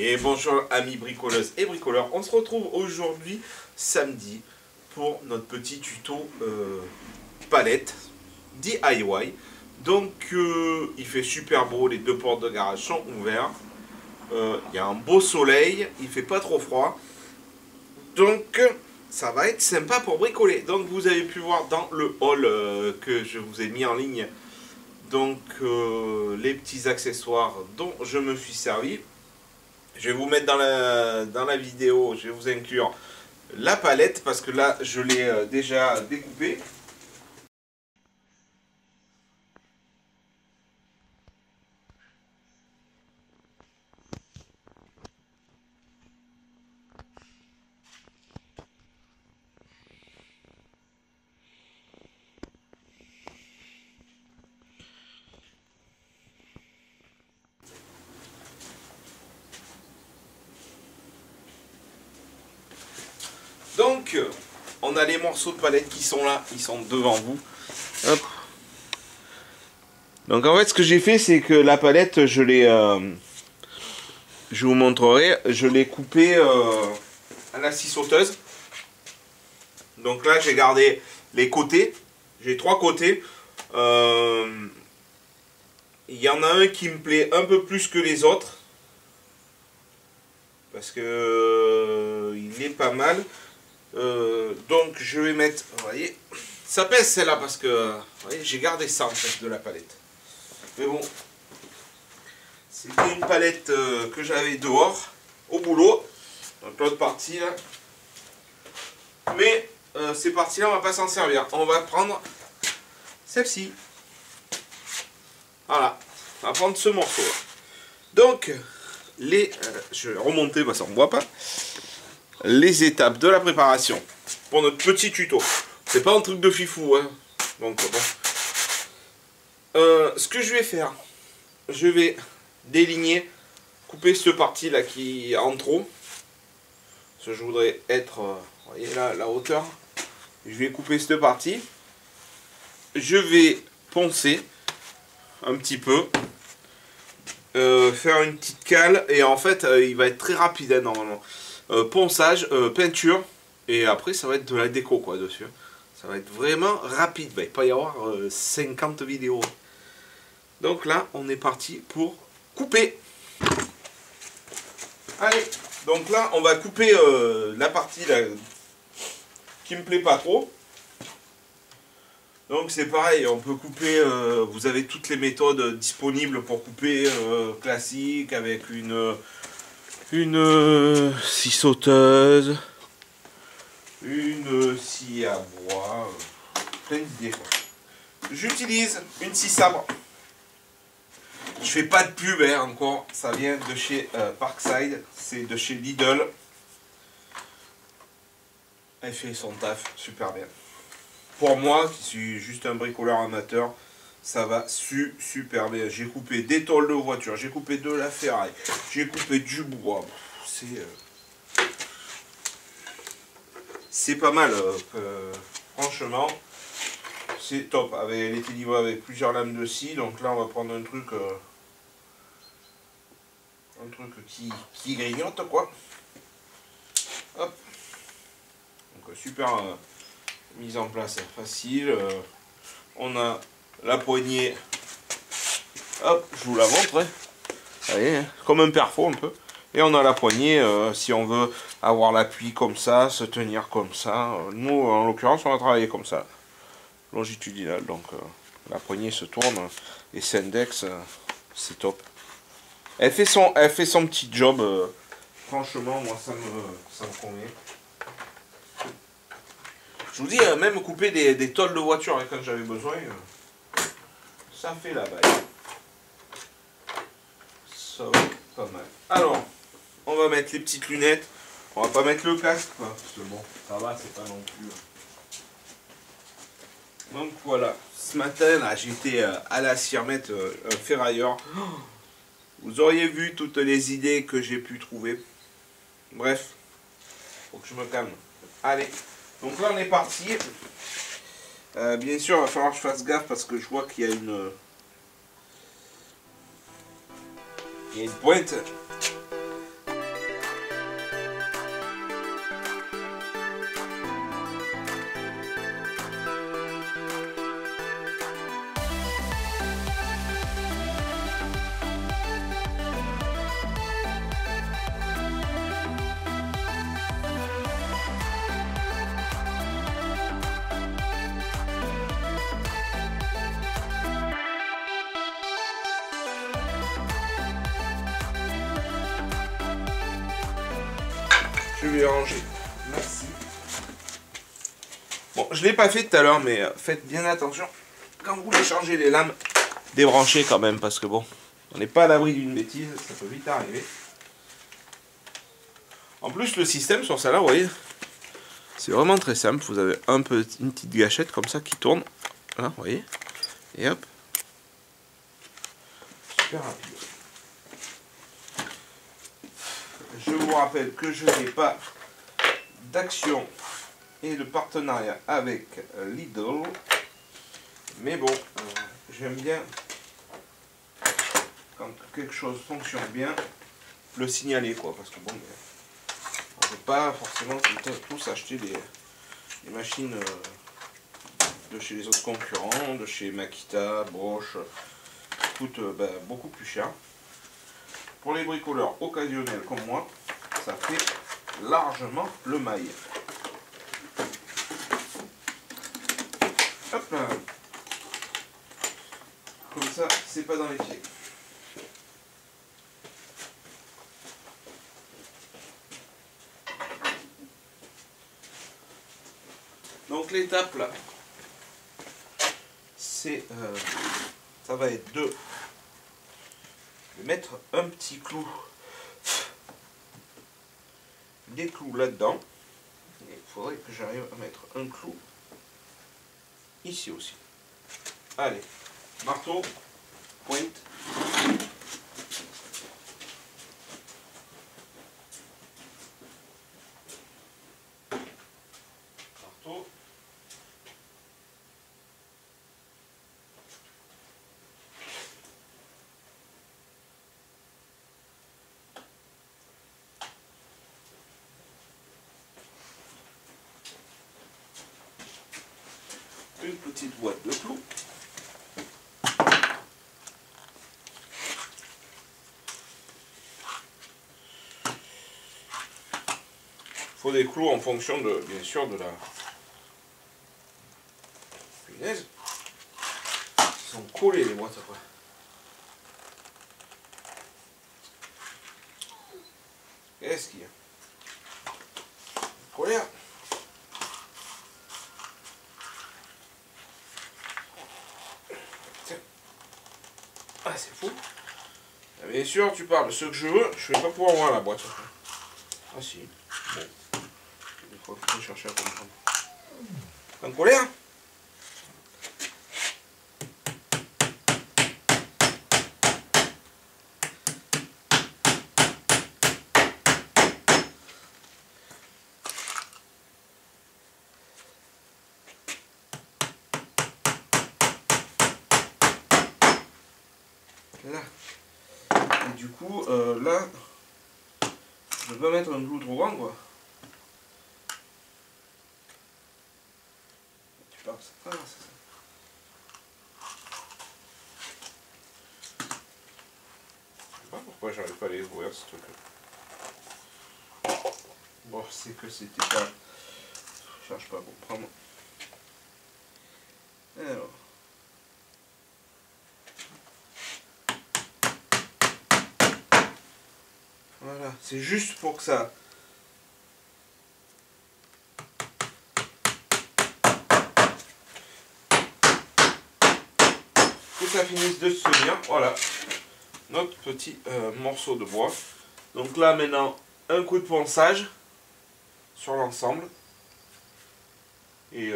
Et bonjour amis bricoleuses et bricoleurs, on se retrouve aujourd'hui samedi pour notre petit tuto palette DIY. Donc il fait super beau, les deux portes de garage sont ouvertes, il y a un beau soleil, il fait pas trop froid, donc ça va être sympa pour bricoler. Donc vous avez pu voir dans le haul que je vous ai mis en ligne, donc les petits accessoires dont je me suis servi. Je vais vous mettre dans la vidéo, je vais vous inclure la palette parce que là je l'ai déjà découpée. Donc, on a les morceaux de palette qui sont là, ils sont devant vous. Hop. Donc en fait, ce que j'ai fait, c'est que la palette, je l'ai, je vous montrerai, je l'ai coupée à la scie sauteuse. Donc là, j'ai gardé les côtés, j'ai 3 côtés. Il y en a un qui me plaît un peu plus que les autres, parce que il est pas mal. Donc je vais mettre, vous voyez, ça pèse celle-là parce que j'ai gardé ça en fait de la palette. Mais bon, c'était une palette que j'avais dehors, au boulot, donc l'autre partie là. Mais ces parties-là, on va pas s'en servir. On va prendre celle-ci. Voilà, on va prendre ce morceau là. Donc, je vais remonter parce qu'on ne voit pas. Les étapes de la préparation pour notre petit tuto. C'est pas un truc de fifou, hein. Donc bon. Ce que je vais faire, je vais déligner, couper cette partie là qui est en trop. Parce que je voudrais être, vous voyez là, la hauteur. Je vais couper cette partie. Je vais poncer un petit peu. Faire une petite cale. Et en fait, il va être très rapide hein, normalement. Ponçage, peinture, et après ça va être de la déco quoi dessus. Ça va être vraiment rapide, il va pas y avoir 50 vidéos. Donc là on est parti pour couper. Allez, donc là on va couper la partie là, qui me plaît pas trop. Donc c'est pareil, on peut couper, vous avez toutes les méthodes disponibles pour couper, classique, avec une scie sauteuse, une scie à bois, plein d'idées. J'utilise une scie sabre. Je fais pas de pub hein, encore, ça vient de chez Parkside, c'est de chez Lidl. Elle fait son taf super bien. Pour moi, qui suis juste un bricoleur amateur, ça va super bien. J'ai coupé des tôles de voiture, j'ai coupé de la ferraille, j'ai coupé du bois. C'est pas mal, franchement, c'est top. Elle était livrée avec plusieurs lames de scie, donc là on va prendre un truc qui grignote quoi. Hop. Donc super mise en place facile. On a la poignée, hop, je vous la montre, hein. Vous voyez, hein, comme un perfo un peu. Et on a la poignée, si on veut avoir l'appui comme ça, se tenir comme ça. Nous, en l'occurrence, on va travailler comme ça, longitudinal. Donc la poignée se tourne et c'est index, c'est top. Elle fait son petit job. Franchement, moi, ça me convient. Je vous dis, même couper des tôles de voiture hein, quand j'avais besoin, ça fait la balle. Ça va être pas mal. Alors, on va mettre les petites lunettes. On va pas mettre le casque, quoi, parce que bon, ça va, c'est pas non plus. Donc voilà, ce matin, là, j'étais à la scie remettre un ferrailleur. Vous auriez vu toutes les idées que j'ai pu trouver. Bref, faut que je me calme. Allez. Donc là on est parti. Bien sûr il va falloir que je fasse gaffe parce que je vois qu'il y a une pointe. vais les ranger. Merci. Bon, je ne l'ai pas fait tout à l'heure, mais faites bien attention quand vous voulez changer les lames. Débranchez quand même, parce que bon, on n'est pas à l'abri d'une bêtise, ça peut vite arriver. En plus, le système sur celle-là, vous voyez, c'est vraiment très simple. Vous avez une petite gâchette comme ça qui tourne. Là, vous voyez. Et hop. Super rapide. Je vous rappelle que je n'ai pas d'action et de partenariat avec Lidl. Mais bon, j'aime bien quand quelque chose fonctionne bien, le signaler quoi. Parce que bon, on ne peut pas forcément tous acheter des machines de chez les autres concurrents, de chez Makita, Bosch, qui coûtent beaucoup plus cher. Pour les bricoleurs occasionnels comme moi, ça fait largement le mail. Hop là. Comme ça, c'est pas dans les pieds. Donc l'étape là, c'est ça va être de mettre un petit clou, des clous là-dedans. Il faudrait que j'arrive à mettre un clou ici aussi. Allez, marteau, pointe. Marteau. Une petite boîte de clous. Il faut des clous en fonction de, bien sûr, de la punaise. Ils sont collés les boîtes après. Qu'est-ce qu'il y a? Colère. Ah, c'est fou. Ah, bien sûr, tu parles. Ce que je veux, je vais pas pouvoir voir la boîte. Ah si. Bon. Des fois, il faut chercher à comprendre. En colère? Là. Et du coup, là, je vais pas mettre un clou trop grand, quoi. Tu parles ça. Ah, c'est ça. Je sais pas pourquoi j'arrive pas à les ouvrir, ce truc-là. Bon, c'est que c'était pas... Je cherche pas à comprendre. Alors... Voilà, c'est juste pour que ça... que ça finisse de se tenir. Voilà, notre petit morceau de bois. Donc là, maintenant, un coup de ponçage sur l'ensemble. Et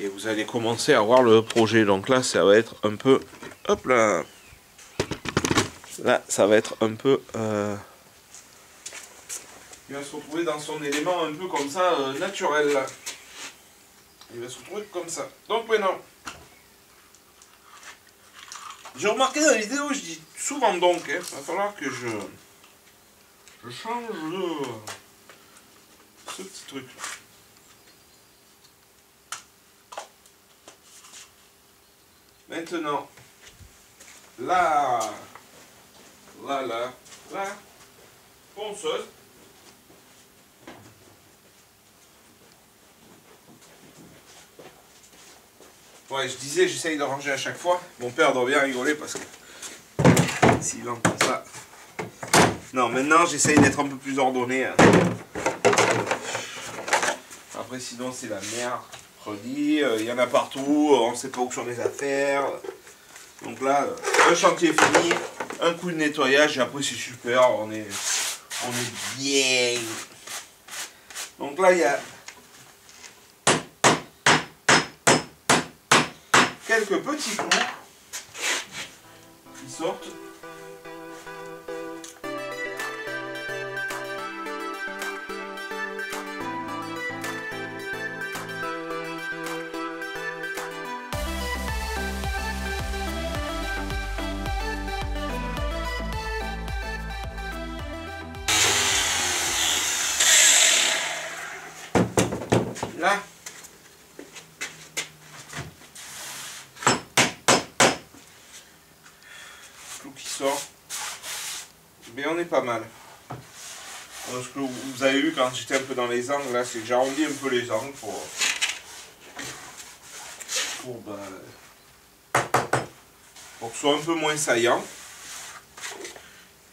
vous allez commencer à voir le projet. Donc là, ça va être un peu... Hop là! Là, ça va être un peu... il va se retrouver dans son élément un peu comme ça, naturel. Là. Il va se retrouver comme ça. Donc maintenant, j'ai remarqué dans la vidéo, je dis souvent donc, il va falloir que je change ce petit truc. Maintenant, la ponceuse. Ouais, je disais, j'essaye de ranger à chaque fois. Mon père doit bien rigoler parce que s'il entend ça, Non, maintenant j'essaye d'être un peu plus ordonné. Après, sinon, c'est la merde. Redit, il y en a partout, on ne sait pas où sont les affaires. Donc là, un chantier fini, un coup de nettoyage, et après, c'est super, on est bien. Donc là, il y a quelques petits clous qui sortent. Là, clou qui sort, mais on est pas mal. Ce que vous avez vu quand j'étais un peu dans les angles, là, c'est que j'arrondis un peu les angles pour que ce soit un peu moins saillant.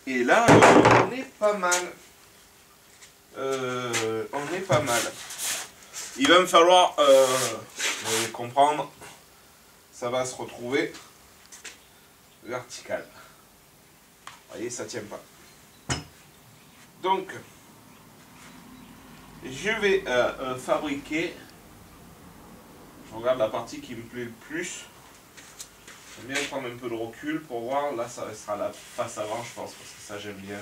Et là, on est pas mal. On est pas mal. Il va me falloir, vous allez comprendre, ça va se retrouver vertical. Vous voyez, ça tient pas. Donc, je vais fabriquer, je regarde la partie qui me plaît le plus. J'aime bien prendre un peu de recul pour voir. Là, ça sera la face avant, je pense, parce que ça, j'aime bien.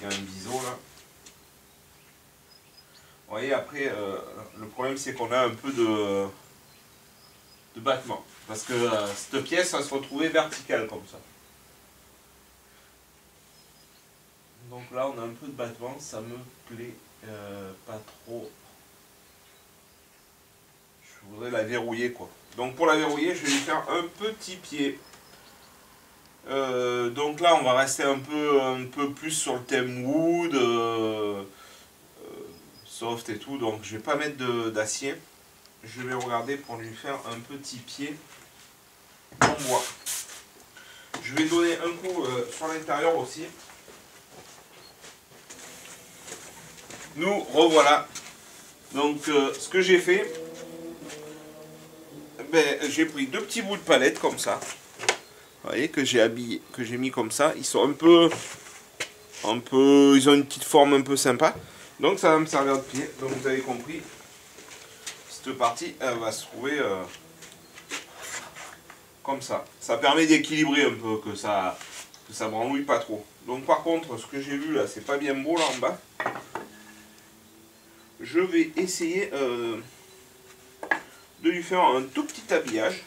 Il y a un biseau là. Vous voyez, après, le problème, c'est qu'on a un peu de battement. Parce que cette pièce va se retrouver verticale comme ça. Donc là, on a un peu de battement, ça me plaît pas trop. Je voudrais la verrouiller, quoi. Donc pour la verrouiller, je vais lui faire un petit pied. Donc là, on va rester un peu plus sur le thème wood, soft et tout. Donc je vais pas mettre d'acier. Je vais regarder pour lui faire un petit pied en bois. Je vais donner un coup sur l'intérieur aussi. Nous revoilà. Donc ce que j'ai fait, j'ai pris deux petits bouts de palette comme ça. Vous voyez, que j'ai habillé, que j'ai mis comme ça. Ils sont ils ont une petite forme un peu sympa. Donc ça va me servir de pied. Donc vous avez compris, cette partie, elle va se trouver comme ça. Ça permet d'équilibrer un peu, que ça branlouille pas trop. Donc par contre, ce que j'ai vu là, c'est pas bien beau là en bas. Je vais essayer de lui faire un tout petit habillage.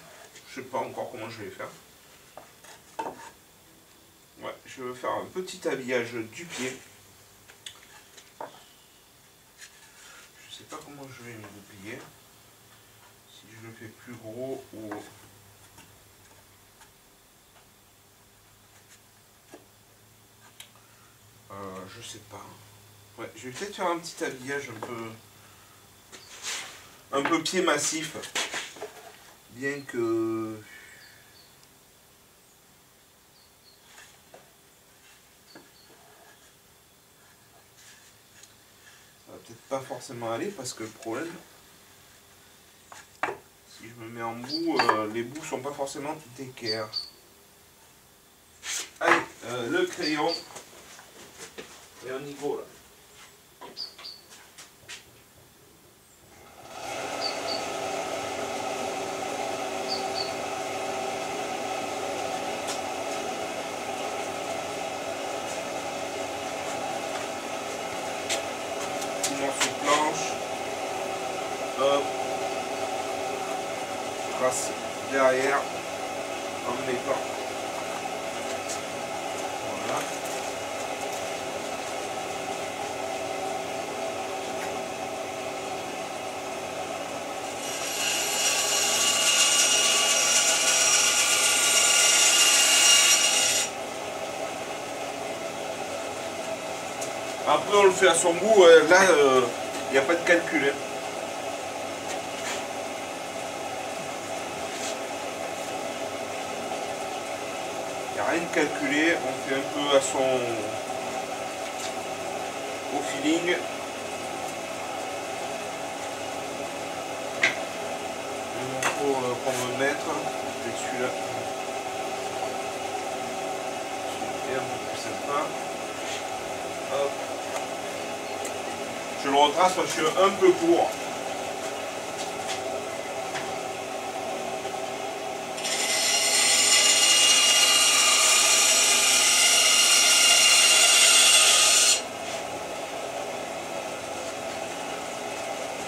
Je sais pas encore comment je vais faire. Ouais, je vais faire un petit habillage du pied. Je sais pas comment je vais me plier. Si je le fais plus gros ou... je sais pas. Ouais, je vais peut-être faire un petit habillage un peu pied massif. Bien que... ça va peut-être pas forcément aller parce que le problème... Si je me mets en bout, les bouts sont pas forcément d'équerre. Allez, le crayon. Et on y go là. Petit morceau de planche. Hop. Trace derrière. En mettant. Voilà. Après on le fait à son goût, là il n'y a pas de calcul. Hein. Il n'y a rien de calculé, on fait un peu à son au feeling. Le morceau qu'on veut mettre, c'est celui-là. Celui-là un peu plus sympa. Hop. Je le retrace parce que je suis un peu court.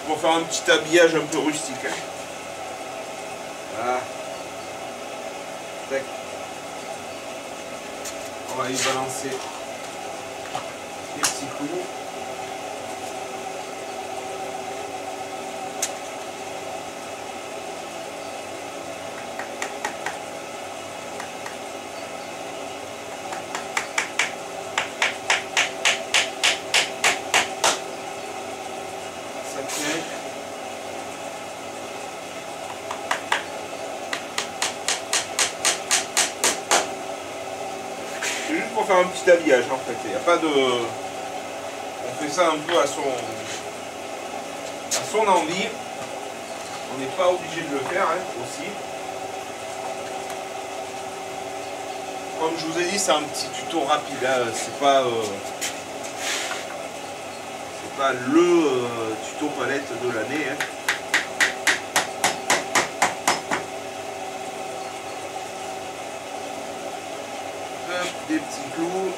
Pour faire un petit habillage un peu rustique. Hein. Voilà. Tac. On va y balancer les petits clous. C'est juste pour faire un petit habillage en fait. Il n'y a pas de. On fait ça un peu à son envie. On n'est pas obligé de le faire hein, aussi. Comme je vous ai dit, c'est un petit tuto rapide. Hein. C'est pas le tuto palette de l'année. Hein. Des petits clous.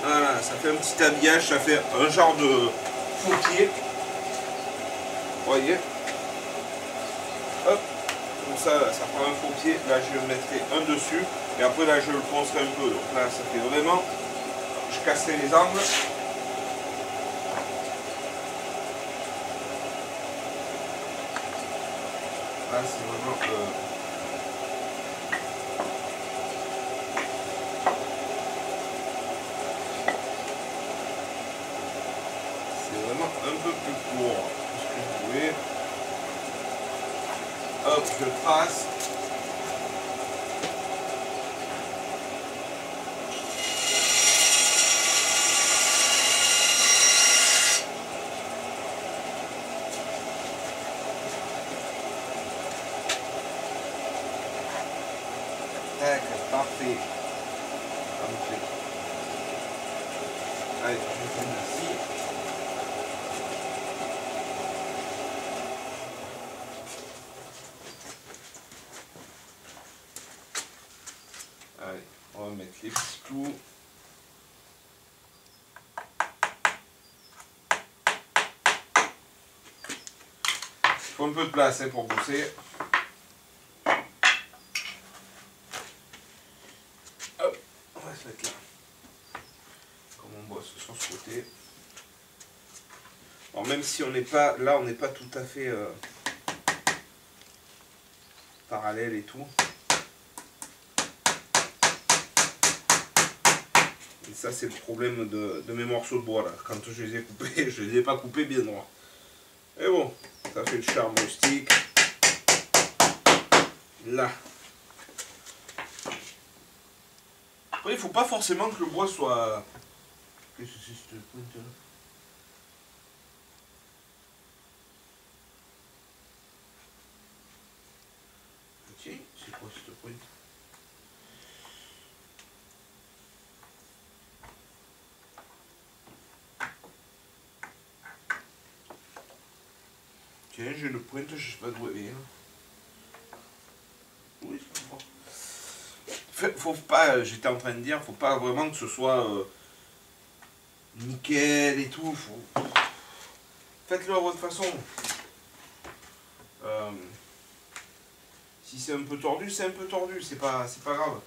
Voilà, ça fait un petit habillage, ça fait un genre de faux-pied. Vous voyez? Hop, comme ça prend un faux-pied. Là, je le mettrai un dessus. Et après, là, je le poncerai un peu. Donc là, ça fait vraiment... Je casserai les angles. Là, c'est vraiment... un peu plus court que ce que je voulais. Hop, je le trace. Tac, parfait. Allez, je vais faire ici. Allez, on va mettre les petits clous. Il faut un peu de place hein, pour bosser. Hop, on va se mettre là. Comme on bosse sur ce côté. Alors même si on n'est pas là, on n'est pas tout à fait parallèle et tout. Et ça c'est le problème de mes morceaux de bois là. Quand je les ai coupés, je les ai pas coupés bien droit. Et bon, ça fait le charme rustique. Là. Après il faut pas forcément que le bois soit... Qu'est-ce que c'est cette pointe là? Tiens, c'est quoi cette pointe? Tiens, j'ai une pointe, je sais pas d'où elle est. Oui, c'est pas bon. Faut pas, j'étais en train de dire, faut pas vraiment que ce soit nickel et tout. Faites-le à votre façon. Si c'est un peu tordu, c'est un peu tordu, c'est pas grave.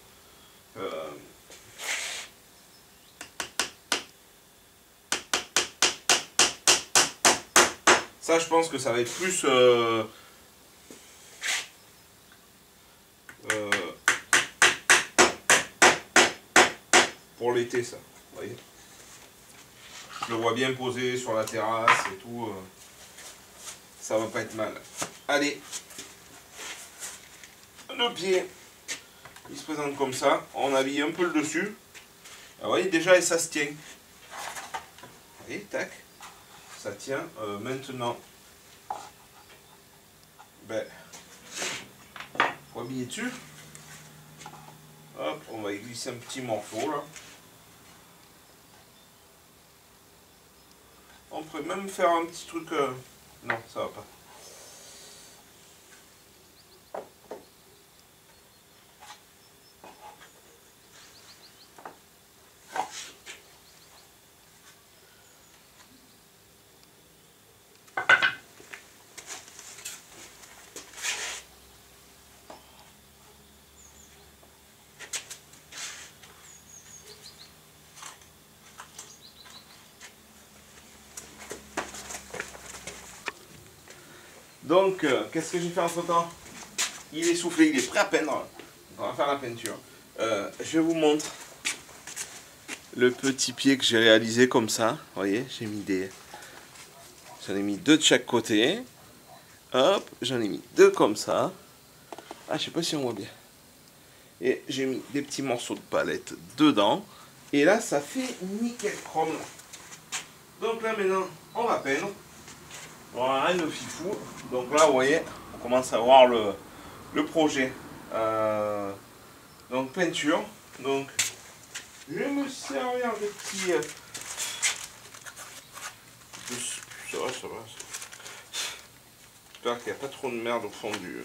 Ça, je pense que ça va être plus pour l'été, ça. Vous voyez, je le vois bien posé sur la terrasse et tout. Ça va pas être mal. Allez, le pied, il se présente comme ça. On habille un peu le dessus. vous voyez déjà, et ça se tient. Vous voyez, tac. Ça tient. Maintenant, ben, faut habiller dessus. Hop, on va y glisser un petit morceau là. On pourrait même faire un petit truc... Non, ça va pas. Donc, qu'est-ce que j'ai fait entre temps? Il est soufflé, il est prêt à peindre. On va faire la peinture. Je vous montre le petit pied que j'ai réalisé comme ça. Vous voyez, j'ai mis des... J'en ai mis 2 de chaque côté. Hop, j'en ai mis 2 comme ça. Ah, je sais pas si on voit bien. Et j'ai mis des petits morceaux de palette dedans. Et là, ça fait nickel chrome. Donc là, maintenant, on va peindre. Voilà, rien de fifou. Donc là, vous voyez, on commence à voir le projet. Donc peinture. Donc je vais me servir de petits... Ça va, ça va. J'espère qu'il n'y a pas trop de merde au fond du...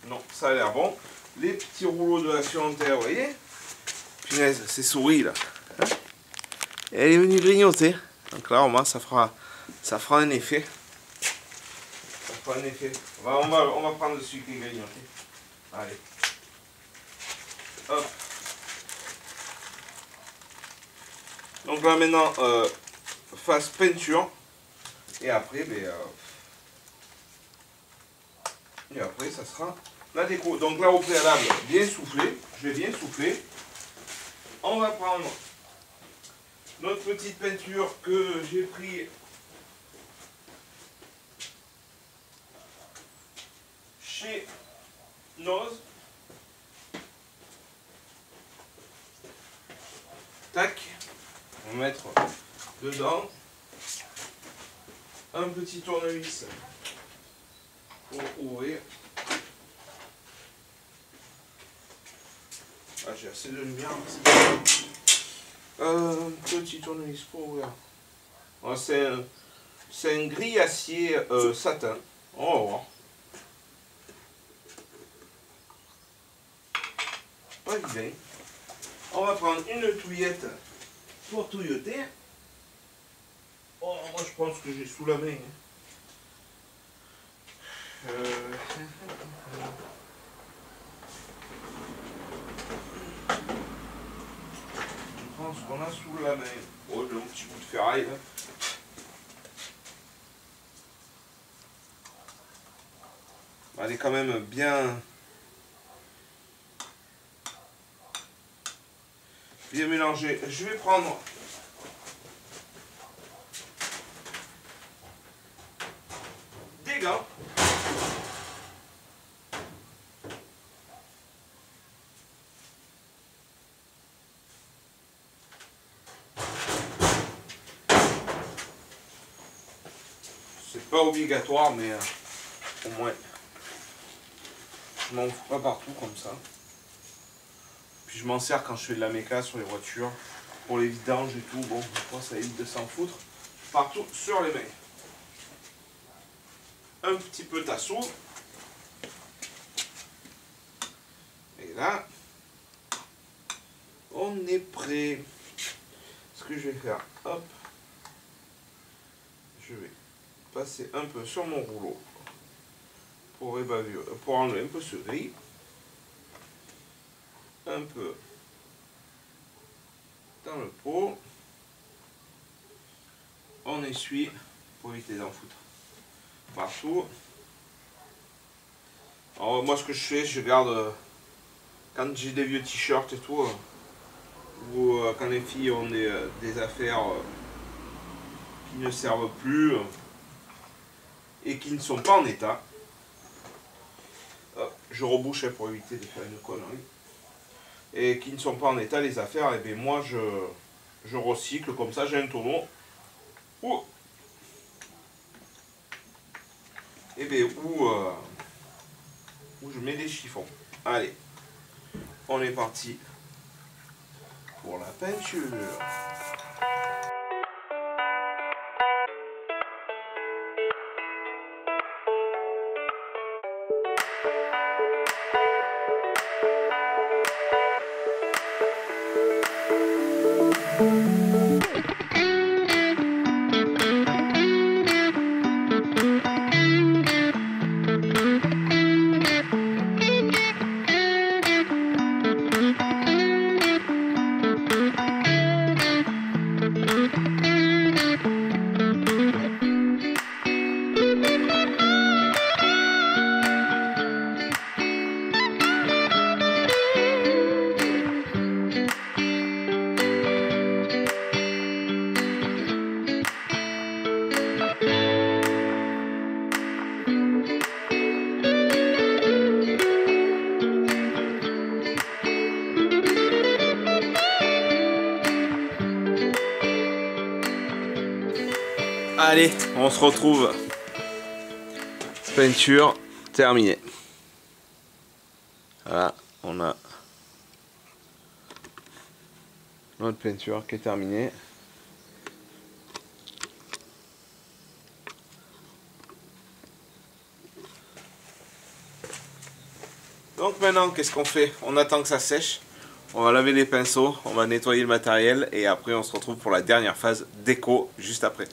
Non, ça a l'air bon. Les petits rouleaux de action antenne, vous voyez. Punaise, c'est souris là. Hein, elle est venue grignoter. Donc là, au moins, ça fera un effet. Ça fera un effet. On va prendre celui qui est grignoté. Allez. Hop. Donc là, maintenant, face peinture. Et après, ça sera la déco. Donc là, au préalable, bien soufflé. Je vais bien souffler. On va prendre notre petite peinture que j'ai pris chez Noz. Tac. On va mettre dedans un petit tournevis pour ouvrir. Ah, j'ai assez de lumière. Petit tournevis pour ouvrir. Ah, c'est un gris acier satin. On va voir. Pas évident. On va prendre une touillette pour touilloter. Oh, moi je pense que j'ai sous la main. Je pense qu'on a sous la main. Oh, j'ai un petit bout de ferraille là. Elle est quand même bien mélangée. Je vais prendre des gants. C'est pas obligatoire, mais au moins je m'en fous pas partout comme ça. Puis je m'en sers quand je fais de la méca sur les voitures, pour les vidanges et tout. Bon, je pense que ça évite de s'en foutre partout sur les mains. Un petit peu tassou. Et là, on est prêt. Ce que je vais faire, hop, je vais passer un peu sur mon rouleau pour enlever un peu ce gris. Un peu dans le pot. On essuie pour éviter d'en foutre partout. Alors moi ce que je fais, je garde quand j'ai des vieux t-shirts et tout, ou quand les filles ont des affaires qui ne servent plus et qui ne sont pas en état, je rebouche pour éviter de faire une connerie. et qui ne sont pas en état les affaires, et bien moi je recycle, comme ça j'ai un tonneau où, et bien, où je mets des chiffons. Allez, on est parti pour la peinture. Allez, on se retrouve. Peinture terminée. Voilà, on a notre peinture qui est terminée. Donc maintenant, qu'est-ce qu'on fait? On attend que ça sèche. On va laver les pinceaux, on va nettoyer le matériel et après on se retrouve pour la dernière phase déco juste après.